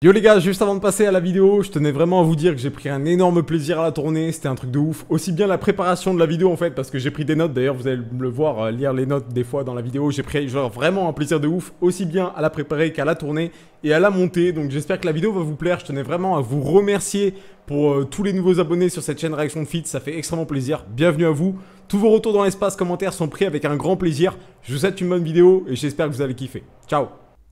Yo les gars, juste avant de passer à la vidéo, je tenais vraiment à vous dire que j'ai pris un énorme plaisir à la tourner, c'était un truc de ouf. Aussi bien la préparation de la vidéo en fait, parce que j'ai pris des notes, d'ailleurs vous allez le voir, lire les notes des fois dans la vidéo, j'ai pris genre vraiment un plaisir de ouf, aussi bien à la préparer qu'à la tourner et à la monter. Donc j'espère que la vidéo va vous plaire, je tenais vraiment à vous remercier pour tous les nouveaux abonnés sur cette chaîne Réaction de Fit, ça fait extrêmement plaisir, bienvenue à vous. Tous vos retours dans l'espace commentaires sont pris avec un grand plaisir, je vous souhaite une bonne vidéo et j'espère que vous allez kiffer. Ciao.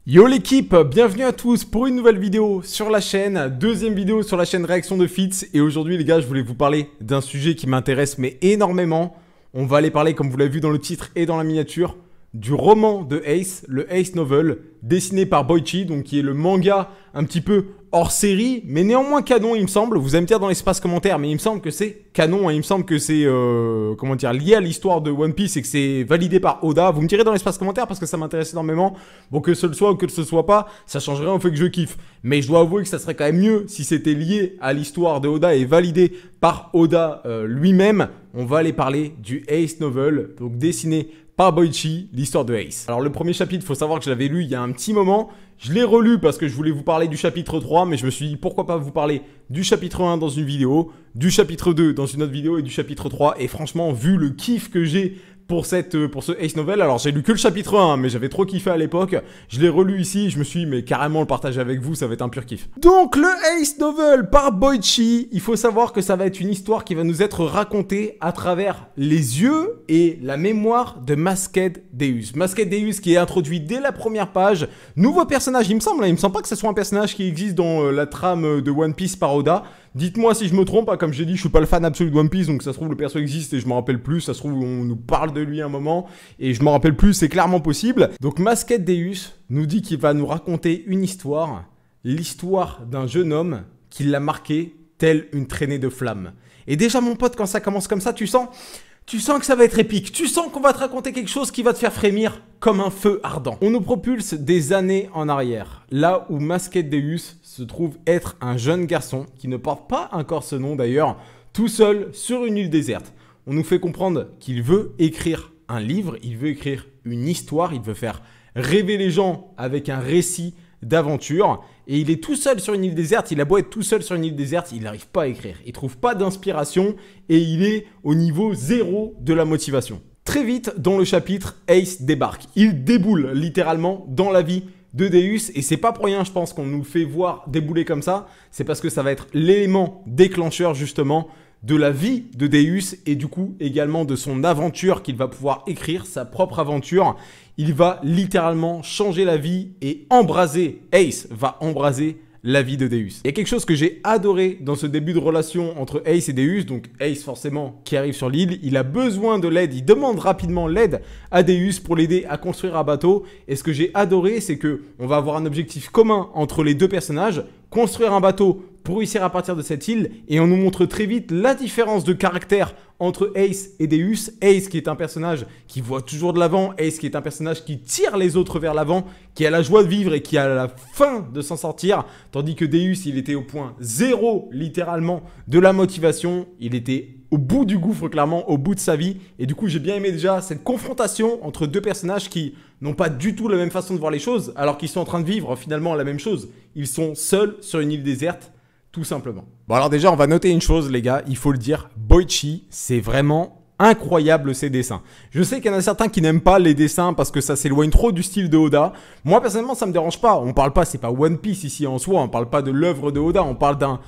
Yo l'équipe, bienvenue à tous pour une nouvelle vidéo sur la chaîne, deuxième vidéo sur la chaîne Réaction de Fits. Et aujourd'hui les gars, je voulais vous parler d'un sujet qui m'intéresse mais énormément. On va aller parler, comme vous l'avez vu dans le titre et dans la miniature, du roman de Ace, le Ace Novel, dessiné par Boichi, donc qui est le manga un petit peu hors série, mais néanmoins canon il me semble. Vous allez me dire dans l'espace commentaire, mais il me semble que c'est canon, hein. Il me semble que c'est comment dire, lié à l'histoire de One Piece et que c'est validé par Oda. Vous me direz dans l'espace commentaire parce que ça m'intéresse énormément. Bon, que ce le soit ou que ce soit pas, ça change rien au fait que je kiffe. Mais je dois avouer que ça serait quand même mieux si c'était lié à l'histoire de Oda et validé par Oda lui-même. On va aller parler du Ace Novel, donc dessiné par Boichi, l'histoire de Ace. Alors le premier chapitre, il faut savoir que je l'avais lu il y a un petit moment. Je l'ai relu parce que je voulais vous parler du chapitre 3, mais je me suis dit pourquoi pas vous parler du chapitre 1 dans une vidéo, du chapitre 2 dans une autre vidéo et du chapitre 3. Et franchement, vu le kiff que j'ai pour ce Ace Novel, alors j'ai lu que le chapitre 1, mais j'avais trop kiffé à l'époque. Je l'ai relu ici, je me suis dit, mais carrément le partager avec vous, ça va être un pur kiff. Donc le Ace Novel par Boichi, il faut savoir que ça va être une histoire qui va nous être racontée à travers les yeux et la mémoire de Masked Deus. Masked Deus qui est introduit dès la première page. Nouveau personnage, il me semble pas que ce soit un personnage qui existe dans la trame de One Piece par Oda. Dites-moi si je me trompe, hein, comme j'ai dit, je suis pas le fan absolu de One Piece, donc ça se trouve le perso existe et je m'en rappelle plus, ça se trouve on nous parle de lui un moment et je m'en rappelle plus, c'est clairement possible. Donc Masked Deus nous dit qu'il va nous raconter une histoire, l'histoire d'un jeune homme qui l'a marqué telle une traînée de flammes. Et déjà mon pote, quand ça commence comme ça, tu sens que ça va être épique, tu sens qu'on va te raconter quelque chose qui va te faire frémir comme un feu ardent. On nous propulse des années en arrière, là où Masked Deus se trouve être un jeune garçon qui ne porte pas encore ce nom d'ailleurs, tout seul sur une île déserte. On nous fait comprendre qu'il veut écrire un livre, il veut écrire une histoire, il veut faire rêver les gens avec un récit d'aventure. Et il est tout seul sur une île déserte, il a beau être tout seul sur une île déserte, il n'arrive pas à écrire. Il ne trouve pas d'inspiration et il est au niveau 0 de la motivation. Très vite, dans le chapitre, Ace débarque. Il déboule littéralement dans la vie de Deus et c'est pas pour rien, je pense, qu'on nous fait voir débouler comme ça. C'est parce que ça va être l'élément déclencheur justement de la vie de Deus et du coup également de son aventure qu'il va pouvoir écrire, sa propre aventure. Il va littéralement changer la vie et embraser, Ace va embraser la vie de Deus. Il y a quelque chose que j'ai adoré dans ce début de relation entre Ace et Deus. Donc Ace forcément qui arrive sur l'île, il a besoin de l'aide, il demande rapidement l'aide à Deus pour l'aider à construire un bateau. Et ce que j'ai adoré, c'est que on va avoir un objectif commun entre les deux personnages, construire un bateau pour réussir à partir de cette île. Et on nous montre très vite la différence de caractère entre Ace et Deus. Ace qui est un personnage qui voit toujours de l'avant, Ace qui est un personnage qui tire les autres vers l'avant, qui a la joie de vivre et qui a la faim de s'en sortir, tandis que Deus, il était au point 0 littéralement de la motivation, il était au bout du gouffre clairement, au bout de sa vie. Et du coup j'ai bien aimé déjà cette confrontation entre deux personnages qui n'ont pas du tout la même façon de voir les choses, alors qu'ils sont en train de vivre finalement la même chose. Ils sont seuls sur une île déserte, tout simplement. Bon alors déjà on va noter une chose les gars, il faut le dire, Boichi c'est vraiment incroyable ces dessins. Je sais qu'il y en a certains qui n'aiment pas les dessins parce que ça s'éloigne trop du style de Oda. Moi personnellement ça me dérange pas, on parle pas, c'est pas One Piece ici en soi, on parle pas de l'œuvre de Oda, on parle d'un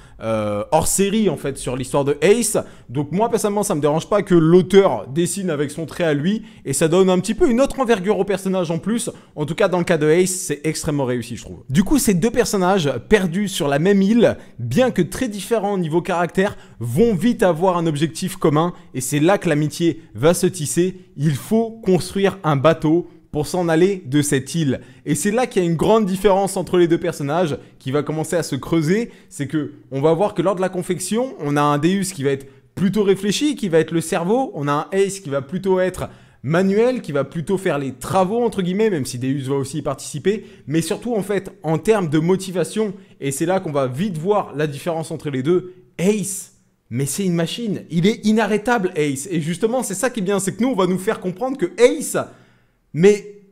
hors-série en fait sur l'histoire de Ace. Donc moi personnellement ça me dérange pas que l'auteur dessine avec son trait à lui et ça donne un petit peu une autre envergure au personnage en plus. En tout cas dans le cas de Ace c'est extrêmement réussi je trouve. Du coup ces deux personnages perdus sur la même île, bien que très différents au niveau caractère, vont vite avoir un objectif commun et c'est là que l'amitié va se tisser. Il faut construire un bateau pour s'en aller de cette île. Et c'est là qu'il y a une grande différence entre les deux personnages qui va commencer à se creuser. C'est que on va voir que lors de la confection, on a un Deus qui va être plutôt réfléchi, qui va être le cerveau. On a un Ace qui va plutôt être manuel, qui va plutôt faire les travaux entre guillemets, même si Deus va aussi y participer. Mais surtout en fait, en termes de motivation, et c'est là qu'on va vite voir la différence entre les deux, Ace, mais c'est une machine, il est inarrêtable Ace. Et justement c'est ça qui est bien, c'est que nous on va nous faire comprendre que Ace, mais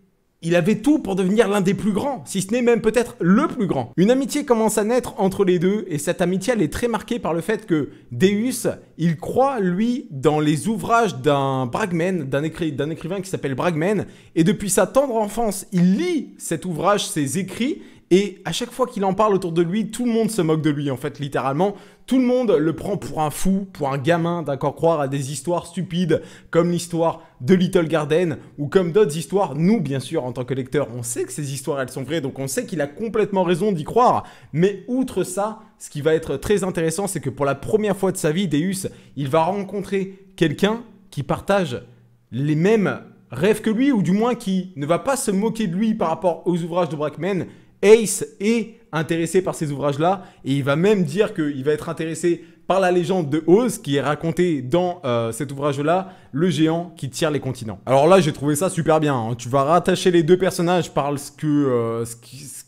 il avait tout pour devenir l'un des plus grands, si ce n'est même peut-être le plus grand. Une amitié commence à naître entre les deux et cette amitié elle est très marquée par le fait que Deus, il croit lui dans les ouvrages d'un Bragman, d'un écrivain qui s'appelle Bragman et depuis sa tendre enfance, il lit cet ouvrage, ses écrits et à chaque fois qu'il en parle autour de lui, tout le monde se moque de lui en fait, littéralement. Tout le monde le prend pour un fou, pour un gamin, d'accord, croire à des histoires stupides comme l'histoire de Little Garden ou comme d'autres histoires. Nous, bien sûr, en tant que lecteurs, on sait que ces histoires, elles sont vraies, donc on sait qu'il a complètement raison d'y croire. Mais outre ça, ce qui va être très intéressant, c'est que pour la première fois de sa vie, Deus, il va rencontrer quelqu'un qui partage les mêmes rêves que lui, ou du moins qui ne va pas se moquer de lui par rapport aux ouvrages de Bragman. Ace est intéressé par ces ouvrages-là et il va même dire qu'il va être intéressé par la légende de Oz qui est racontée dans cet ouvrage-là, le géant qui tire les continents. Alors là, j'ai trouvé ça super bien. Hein. Tu vas rattacher les deux personnages par ce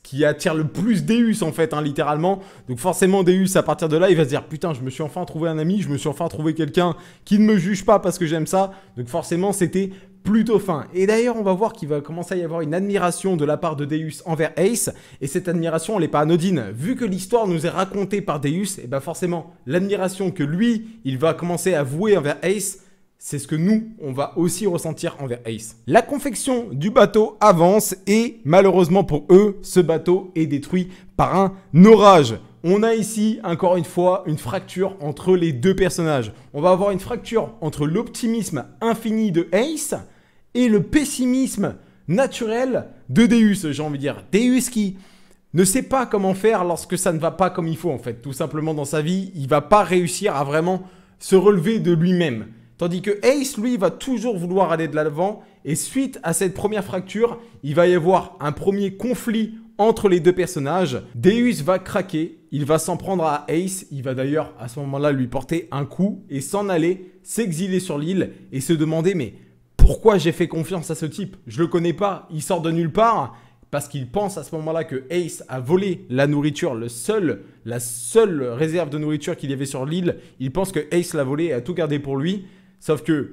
qui attire le plus Deus en fait, hein, littéralement. Donc forcément, Deus, à partir de là, il va se dire « Putain, je me suis enfin trouvé un ami, je me suis enfin trouvé quelqu'un qui ne me juge pas parce que j'aime ça. » Donc forcément, c'était plutôt fin. Et d'ailleurs, on va voir qu'il va commencer à y avoir une admiration de la part de Deus envers Ace. Et cette admiration, elle n'est pas anodine. Vu que l'histoire nous est racontée par Deus, et bien forcément, l'admiration que lui, il va commencer à vouer envers Ace, c'est ce que nous, on va aussi ressentir envers Ace. La confection du bateau avance et malheureusement pour eux, ce bateau est détruit par un orage. On a ici, encore une fois, une fracture entre les deux personnages. On va avoir une fracture entre l'optimisme infini de Ace et le pessimisme naturel de Deus, j'ai envie de dire. Deus qui ne sait pas comment faire lorsque ça ne va pas comme il faut, en fait. Tout simplement dans sa vie, il ne va pas réussir à vraiment se relever de lui-même. Tandis que Ace, lui, va toujours vouloir aller de l'avant. Et suite à cette première fracture, il va y avoir un premier conflit entre les deux personnages. Deus va craquer, il va s'en prendre à Ace. Il va d'ailleurs, à ce moment-là, lui porter un coup et s'en aller, s'exiler sur l'île et se demander « Mais pourquoi j'ai fait confiance à ce type? Je le connais pas, il sort de nulle part. » Parce qu'il pense à ce moment-là que Ace a volé la nourriture, la seule réserve de nourriture qu'il y avait sur l'île. Il pense que Ace l'a volé et a tout gardé pour lui. Sauf que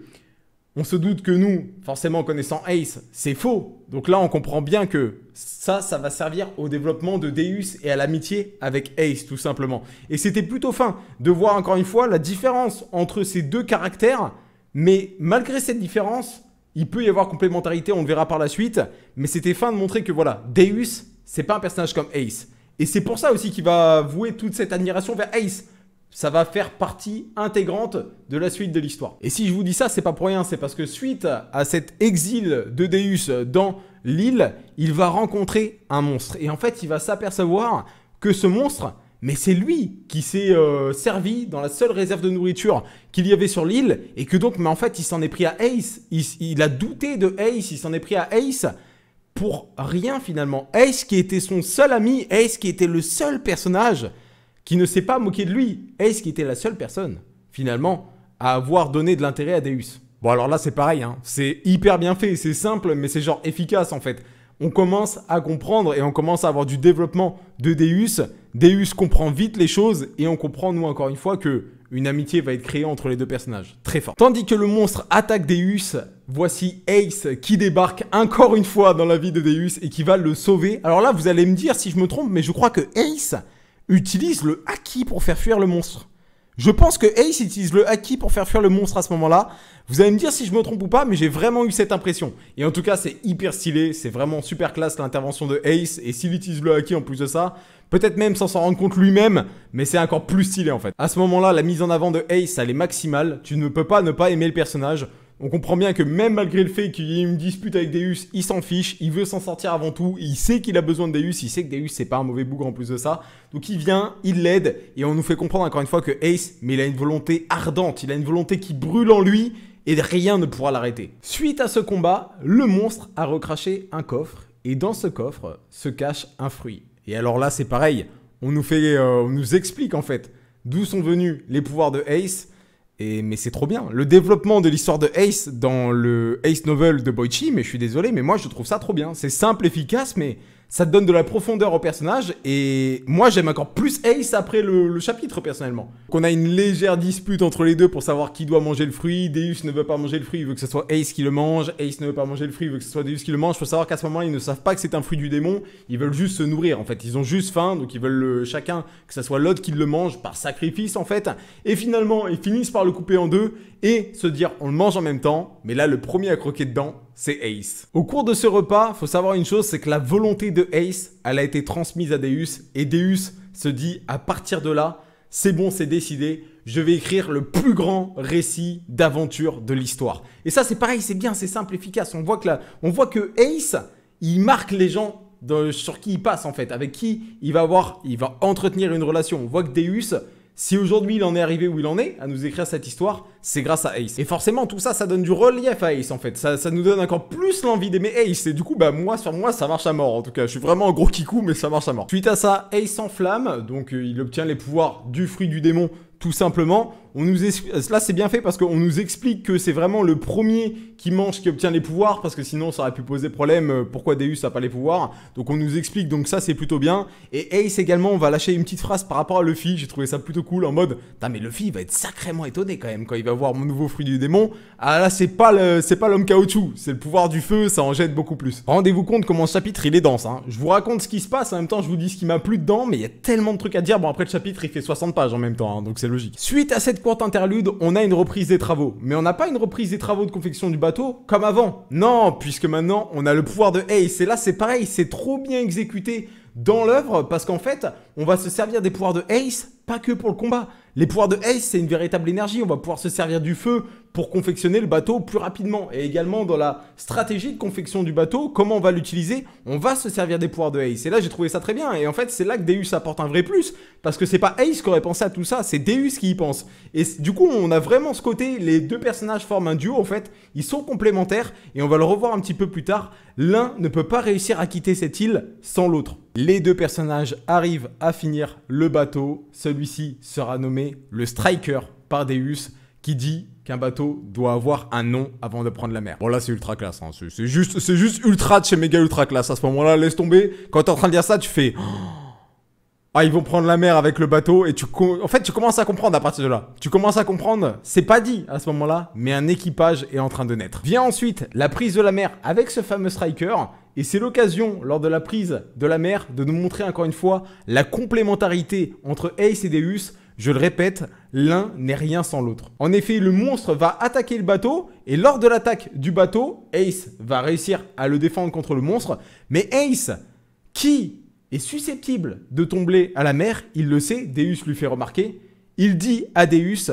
on se doute que nous, forcément connaissant Ace, c'est faux. Donc là, on comprend bien que ça va servir au développement de Deus et à l'amitié avec Ace, tout simplement. Et c'était plutôt fin de voir encore une fois la différence entre ces deux caractères. Mais malgré cette différence, il peut y avoir complémentarité, on le verra par la suite. Mais c'était fin de montrer que voilà, Deus, c'est pas un personnage comme Ace. Et c'est pour ça aussi qu'il va vouer toute cette admiration vers Ace. Ça va faire partie intégrante de la suite de l'histoire. Et si je vous dis ça, c'est pas pour rien, c'est parce que suite à cet exil de Deus dans l'île, il va rencontrer un monstre. Et en fait, il va s'apercevoir que ce monstre, mais c'est lui qui s'est servi dans la seule réserve de nourriture qu'il y avait sur l'île. Et que donc, mais en fait, il s'en est pris à Ace. Il a douté de Ace, il s'en est pris à Ace pour rien finalement. Ace qui était son seul ami, Ace qui était le seul personnage qui ne s'est pas moqué de lui. Ace qui était la seule personne, finalement, à avoir donné de l'intérêt à Deus. Bon, alors là, c'est pareil, hein. C'est hyper bien fait, c'est simple, mais c'est genre efficace, en fait. On commence à comprendre et on commence à avoir du développement de Deus. Deus comprend vite les choses et on comprend, nous, encore une fois, que une amitié va être créée entre les deux personnages. Très fort. Tandis que le monstre attaque Deus, voici Ace qui débarque encore une fois dans la vie de Deus et qui va le sauver. Alors là, vous allez me dire si je me trompe, mais je crois que Ace utilise le haki pour faire fuir le monstre. Je pense que Ace utilise le haki pour faire fuir le monstre à ce moment-là. Vous allez me dire si je me trompe ou pas, mais j'ai vraiment eu cette impression. Et en tout cas, c'est hyper stylé. C'est vraiment super classe l'intervention de Ace. Et s'il utilise le haki en plus de ça, peut-être même sans s'en rendre compte lui-même, mais c'est encore plus stylé en fait. À ce moment-là, la mise en avant de Ace, elle est maximale. Tu ne peux pas ne pas aimer le personnage. On comprend bien que même malgré le fait qu'il y ait une dispute avec Deus, il s'en fiche, il veut s'en sortir avant tout, il sait qu'il a besoin de Deus, il sait que Deus c'est pas un mauvais bougre en plus de ça. Donc il vient, il l'aide et on nous fait comprendre encore une fois que Ace, mais il a une volonté ardente, il a une volonté qui brûle en lui et rien ne pourra l'arrêter. Suite à ce combat, le monstre a recraché un coffre et dans ce coffre se cache un fruit. Et alors là c'est pareil, on nous explique en fait d'où sont venus les pouvoirs de Ace. Mais c'est trop bien. Le développement de l'histoire de Ace dans le Ace Novel de Boichi, mais je suis désolé, mais moi je trouve ça trop bien. C'est simple, efficace, mais ça te donne de la profondeur au personnage et moi j'aime encore plus Ace après le chapitre personnellement. Donc on a une légère dispute entre les deux pour savoir qui doit manger le fruit. Deus ne veut pas manger le fruit, il veut que ce soit Ace qui le mange. Ace ne veut pas manger le fruit, il veut que ce soit Deus qui le mange. Il faut savoir qu'à ce moment-là ils ne savent pas que c'est un fruit du démon, ils veulent juste se nourrir en fait. Ils ont juste faim donc ils veulent chacun que ce soit l'autre qui le mange par sacrifice en fait. Et finalement ils finissent par le couper en deux et se dire on le mange en même temps. Mais là le premier à croquer dedans c'est Ace. Au cours de ce repas, faut savoir une chose, c'est que la volonté de Ace, elle a été transmise à Deus, et Deus se dit, à partir de là, c'est bon, c'est décidé, je vais écrire le plus grand récit d'aventure de l'histoire. Et ça, c'est pareil, c'est bien, c'est simple, efficace. On voit que Ace, il marque les gens sur qui il passe, en fait, avec qui il va entretenir une relation. On voit que Deus, si aujourd'hui il en est arrivé où il en est, à nous écrire cette histoire, c'est grâce à Ace. Et forcément, tout ça, ça donne du relief à Ace en fait. Ça nous donne encore plus l'envie d'aimer Ace. Et du coup, bah moi, sur moi, ça marche à mort. En tout cas, je suis vraiment un gros kikou, mais ça marche à mort. Suite à ça, Ace s'enflamme. Donc, il obtient les pouvoirs du fruit du démon, tout simplement. Là, c'est bien fait parce qu'on nous explique que c'est vraiment le premier qui mange qui obtient les pouvoirs, parce que sinon, ça aurait pu poser problème. Pourquoi Deus n'a pas les pouvoirs? Donc, on nous explique. Donc, ça, c'est plutôt bien. Et Ace également, on va lâcher une petite phrase par rapport à Luffy. J'ai trouvé ça plutôt cool en mode, putain, mais Luffy, il va être sacrément étonné quand même quand il va voir mon nouveau fruit du démon. Ah là, c'est pas l'homme caoutchouc, c'est le pouvoir du feu, ça en jette beaucoup plus. Rendez-vous compte comment ce chapitre il est dense, hein. Je vous raconte ce qui se passe, en même temps je vous dis ce qui m'a plu dedans, mais il y a tellement de trucs à dire. Bon, après le chapitre il fait 60 pages en même temps, hein, donc c'est logique. Suite à cette courte interlude, on a une reprise des travaux. Mais on n'a pas une reprise des travaux de confection du bateau comme avant. Non, puisque maintenant on a le pouvoir de Ace. Et là c'est pareil, c'est trop bien exécuté dans l'œuvre, parce qu'en fait, on va se servir des pouvoirs de Ace, pas que pour le combat. Les pouvoirs de Ace, c'est une véritable énergie. On va pouvoir se servir du feu pour confectionner le bateau plus rapidement. Et également, dans la stratégie de confection du bateau, comment on va l'utiliser, on va se servir des pouvoirs de Ace. Et là, j'ai trouvé ça très bien. Et en fait, c'est là que Deus apporte un vrai plus. Parce que c'est pas Ace qui aurait pensé à tout ça, c'est Deus qui y pense. Et du coup, on a vraiment ce côté, les deux personnages forment un duo, en fait. Ils sont complémentaires. Et on va le revoir un petit peu plus tard. L'un ne peut pas réussir à quitter cette île sans l'autre. Les deux personnages arrivent à finir le bateau. Celui-ci sera nommé le Striker par Deus, qui dit qu'un bateau doit avoir un nom avant de prendre la mer. Bon là c'est ultra classe, hein. C'est juste ultra de chez méga ultra classe à ce moment-là, laisse tomber. Quand t'es en train de dire ça, tu fais... Ah, ils vont prendre la mer avec le bateau et en fait, tu commences à comprendre à partir de là. Tu commences à comprendre, c'est pas dit à ce moment-là, mais un équipage est en train de naître. Vient ensuite la prise de la mer avec ce fameux Striker. Et c'est l'occasion, lors de la prise de la mer, de nous montrer encore une fois la complémentarité entre Ace et Deus. Je le répète, l'un n'est rien sans l'autre. En effet, le monstre va attaquer le bateau, et lors de l'attaque du bateau, Ace va réussir à le défendre contre le monstre. Mais Ace, qui est susceptible de tomber à la mer, il le sait, Deus lui fait remarquer, il dit à Deus,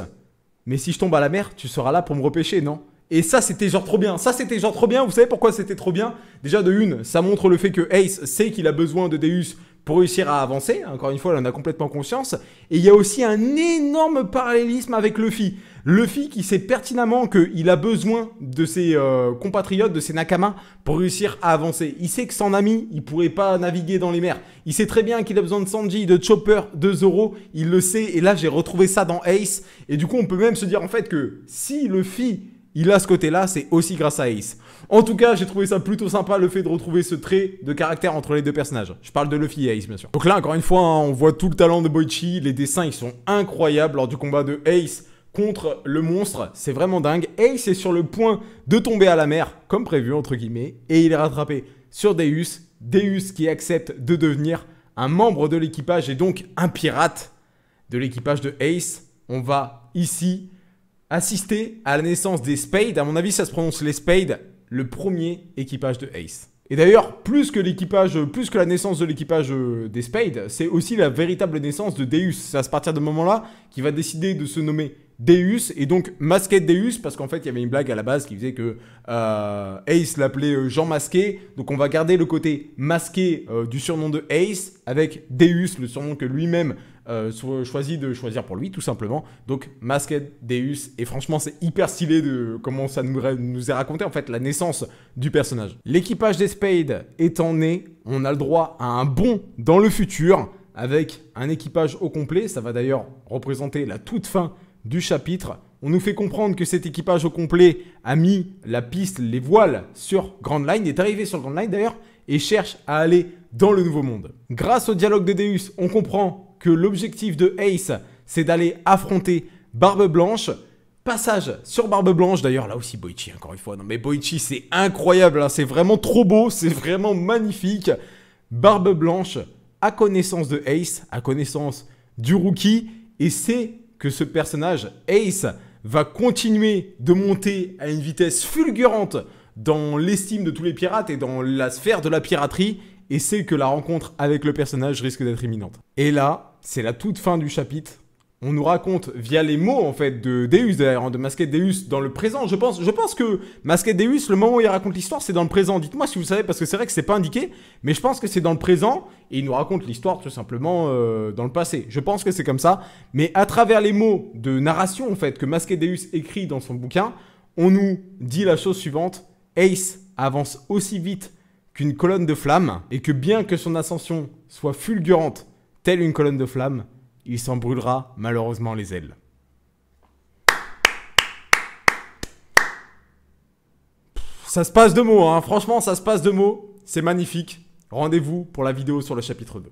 mais si je tombe à la mer, tu seras là pour me repêcher, non ? Et ça, c'était genre trop bien. Ça, c'était genre trop bien. Vous savez pourquoi c'était trop bien? Déjà, de une, ça montre le fait que Ace sait qu'il a besoin de Deus pour réussir à avancer. Encore une fois, il en a complètement conscience. Et il y a aussi un énorme parallélisme avec Luffy. Luffy qui sait pertinemment qu'il a besoin de ses compatriotes, de ses nakamas, pour réussir à avancer. Il sait que sans Nami, il pourrait pas naviguer dans les mers. Il sait très bien qu'il a besoin de Sanji, de Chopper, de Zoro. Il le sait. Et là, j'ai retrouvé ça dans Ace. Et du coup, on peut même se dire en fait que si Luffy... il a ce côté-là, c'est aussi grâce à Ace. En tout cas, j'ai trouvé ça plutôt sympa, le fait de retrouver ce trait de caractère entre les deux personnages. Je parle de Luffy et Ace, bien sûr. Donc là, encore une fois, hein, on voit tout le talent de Boichi. Les dessins, ils sont incroyables lors du combat de Ace contre le monstre. C'est vraiment dingue. Ace est sur le point de tomber à la mer, comme prévu, entre guillemets. Et il est rattrapé sur Deus. Deus qui accepte de devenir un membre de l'équipage et donc un pirate de l'équipage de Ace. On va ici... assister à la naissance des Spades. À mon avis, ça se prononce les Spades, le premier équipage de Ace. Et d'ailleurs, plus que la naissance de l'équipage des Spades, c'est aussi la véritable naissance de Deus. C'est à partir de ce moment-là qu'il va décider de se nommer Deus, et donc Masqué Deus, parce qu'en fait, il y avait une blague à la base qui faisait que Ace l'appelait Jean Masqué. Donc on va garder le côté masqué du surnom de Ace, avec Deus, le surnom que lui-même choisit de choisir pour lui, tout simplement. Donc Masked Deus, et franchement c'est hyper stylé de comment ça nous est raconté en fait la naissance du personnage. L'équipage des Spades étant né, on a le droit à un bond dans le futur avec un équipage au complet. Ça va d'ailleurs représenter la toute fin du chapitre. On nous fait comprendre que cet équipage au complet a mis la piste, les voiles sur Grand Line, est arrivé sur Grand Line d'ailleurs, et cherche à aller dans le nouveau monde. Grâce au dialogue de Deus, on comprend que l'objectif de Ace, c'est d'aller affronter Barbe Blanche. Passage sur Barbe Blanche, d'ailleurs là aussi Boichi encore une fois, non mais Boichi c'est incroyable, hein, c'est vraiment trop beau, c'est vraiment magnifique. Barbe Blanche a connaissance de Ace, a connaissance du rookie et sait que ce personnage, Ace, va continuer de monter à une vitesse fulgurante dans l'estime de tous les pirates et dans la sphère de la piraterie et sait que la rencontre avec le personnage risque d'être imminente. Et là, c'est la toute fin du chapitre. On nous raconte via les mots en fait de Deus d'ailleurs, de Masquette Deus dans le présent. Je pense que Masquette Deus, le moment où il raconte l'histoire, c'est dans le présent. Dites-moi si vous savez parce que c'est vrai que c'est pas indiqué, mais je pense que c'est dans le présent et il nous raconte l'histoire tout simplement dans le passé. Je pense que c'est comme ça, mais à travers les mots de narration en fait que Masquette Deus écrit dans son bouquin, on nous dit la chose suivante: Ace avance aussi vite qu'une colonne de flammes et que bien que son ascension soit fulgurante telle une colonne de flammes, il s'en brûlera malheureusement les ailes. Ça se passe de mots, hein. Franchement ça se passe de mots, c'est magnifique. Rendez-vous pour la vidéo sur le chapitre 2.